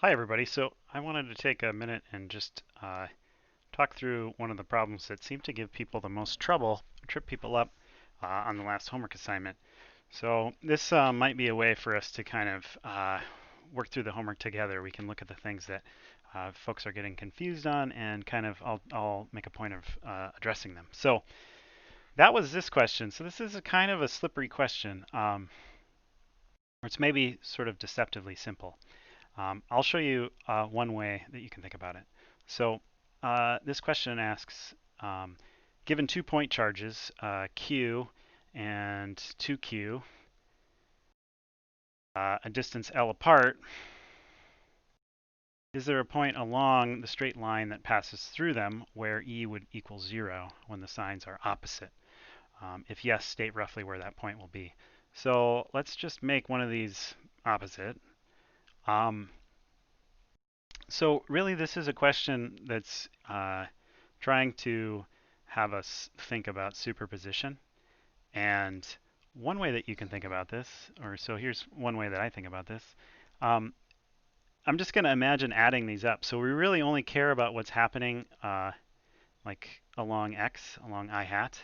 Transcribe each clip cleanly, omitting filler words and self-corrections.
Hi everybody. So I wanted to take a minute and just talk through one of the problems that seem to give people the most trouble, trip people up on the last homework assignment. So this might be a way for us to kind of work through the homework together. We can look at the things that folks are getting confused on and kind of I'll make a point of addressing them. So that was this question. So this is a kind of a slippery question. Or it's maybe sort of deceptively simple. I'll show you one way that you can think about it. So this question asks, given 2-point charges, Q and 2Q, a distance L apart, is there a point along the straight line that passes through them where E would equal 0 when the signs are opposite? If yes, state roughly where that point will be. So let's just make one of these opposite. So really, this is a question that's trying to have us think about superposition. And one way that you can think about this, or so here's one way that I think about this. Um, I'm just going to imagine adding these up. So we really only care about what's happening like along x, along I hat.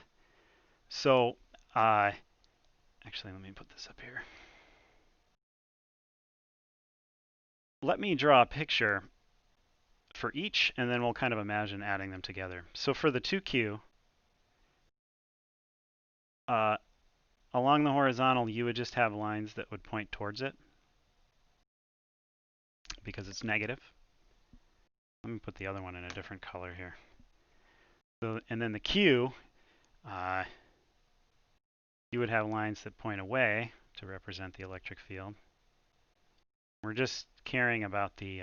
So actually, let me put this up here. Let me draw a picture for each, and then we'll kind of imagine adding them together. So for the 2q, along the horizontal, you would just have lines that would point towards it because it's negative. Let me put the other one in a different color here. So, and then the Q, you would have lines that point away to represent the electric field. We're just caring about the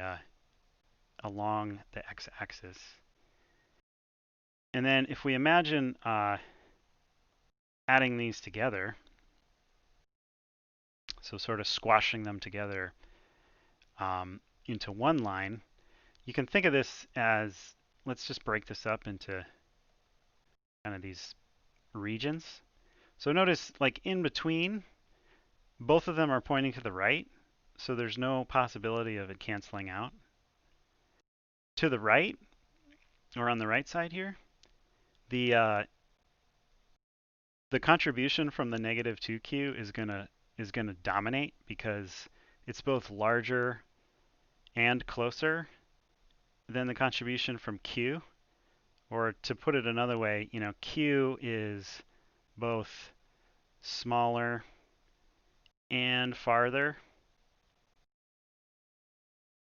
along the x-axis. And then if we imagine adding these together, so sort of squashing them together into one line, you can think of this as, let's just break this up into kind of these regions. So notice, like in between, both of them are pointing to the right, so there's no possibility of it canceling out. To the right, or on the right side here, the contribution from the negative 2q is gonna dominate because it's both larger and closer than the contribution from q. Or to put it another way, q is both smaller and farther.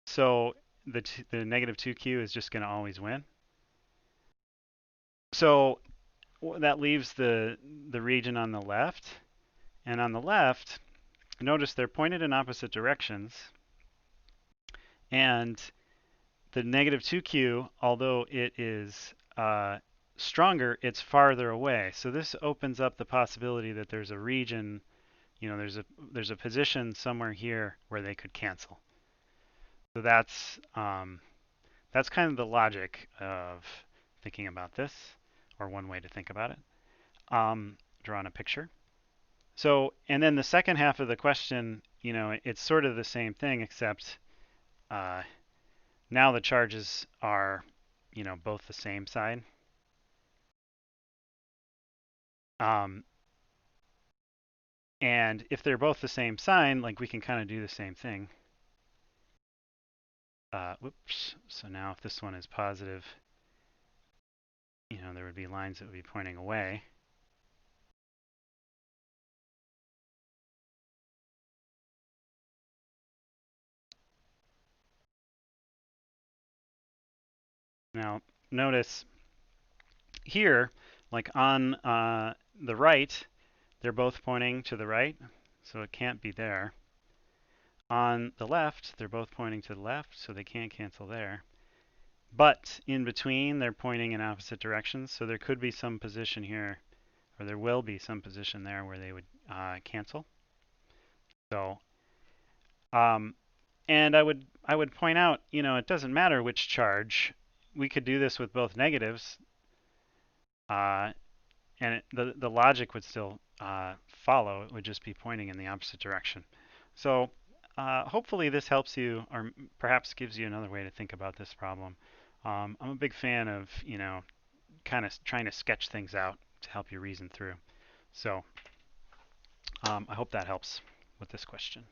So the negative 2q is just going to always win. So that leaves the region on the left. And on the left, notice they're pointed in opposite directions. And the negative 2q, although it is stronger, it's farther away. So this opens up the possibility that there's a region, there's a position somewhere here where they could cancel. So that's kind of the logic of thinking about this, or one way to think about it. Drawing a picture. So, and then the second half of the question, it's sort of the same thing, except now the charges are, both the same side. And if they're both the same sign, like we can kind of do the same thing. Whoops. So now if this one is positive, there would be lines that would be pointing away. Now notice here, like on the right, they're both pointing to the right, so it can't be there. On the left, they're both pointing to the left, so they can't cancel there. But in between, they're pointing in opposite directions, so there could be some position here, or there will be some position there where they would cancel. So, and I would point out, it doesn't matter which charge. We could do this with both negatives, and the logic would still follow. It would just be pointing in the opposite direction. So hopefully this helps you, or perhaps gives you another way to think about this problem. I'm a big fan of, kind of trying to sketch things out to help you reason through. So I hope that helps with this question.